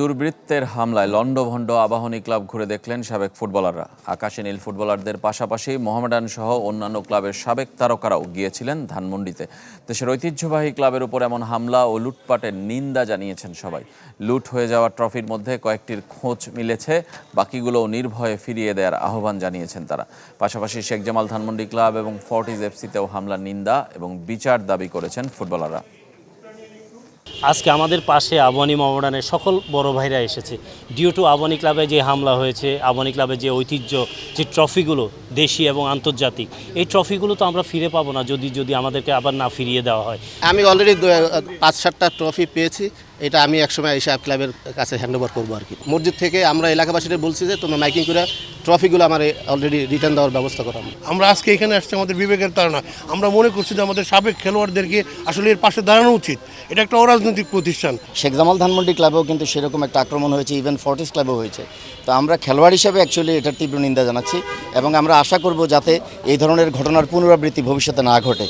দুর্বৃত্তের হামলায় লন্ডভন্ড আবাহনী ক্লাব ঘুরে দেখলেন সাবেক ফুটবলাররা। আকাশে নীল ফুটবলারদের পাশাপাশি মোহামেডান সহ অন্যান্য ক্লাবের সাবেক তারকারাও গিয়েছিলেন ধানমন্ডিতে। দেশের ঐতিহ্যবাহী ক্লাবের উপর এমন হামলা ও লুটপাটের নিন্দা জানিয়েছেন সবাই। লুট হয়ে যাওয়া ট্রফির মধ্যে কয়েকটির খোঁজ মিলেছে, বাকিগুলোও নির্ভয়ে ফিরিয়ে দেওয়ার আহ্বান জানিয়েছেন তারা। পাশাপাশি শেখ জামাল ধানমন্ডি ক্লাব এবং ফর্টিজ এফসিতেও হামলার নিন্দা এবং বিচার দাবি করেছেন ফুটবলাররা। আজকে আমাদের পাশে আবাহনী মোহামেডানের সকল বড় ভাইরা এসেছে। ডিউ টু আবাহনী ক্লাবে যে হামলা হয়েছে, আবাহনী ক্লাবের যে ঐতিহ্য, যে ট্রফিগুলো দেশি এবং আন্তর্জাতিক, এই ট্রফিগুলো তো আমরা ফিরে পাবো না যদি আমাদেরকে আবার না ফিরিয়ে দেওয়া হয়। আমি অলরেডি 5-7টা ট্রফি পেয়েছি। এটা আমি একসময় এসে ক্লাবের কাছে হ্যান্ড ওভার করবো আর কি। মসজিদ থেকে আমরা এলাকাবাসীরা বলছি যে তোমরা মাইকিং করে ট্রফিগুলো আমার অলরেডি রিটার্ন দেওয়ার ব্যবস্থা করা। আমরা আজকে এখানে আসছি আমাদের বিবেকের তাড়না। আমরা মনে করছি যে আমাদের সাবেক খেলোয়াড়দেরকে আসলে এর পাশে দাঁড়ানো উচিত। এটা একটা অরাজনৈতিক প্রতিষ্ঠান। শেখ জামাল ধানমন্ডি ক্লাবেও কিন্তু সেরকম একটা আক্রমণ হয়েছে, ইভেন ফর্টিস ক্লাবেও হয়েছে। তো আমরা খেলোয়াড় হিসেবে অ্যাকচুয়ালি এটার তীব্র নিন্দা জানাচ্ছি এবং আমরা আশা করব যাতে এই ধরনের ঘটনার পুনরাবৃত্তি ভবিষ্যতে না ঘটে।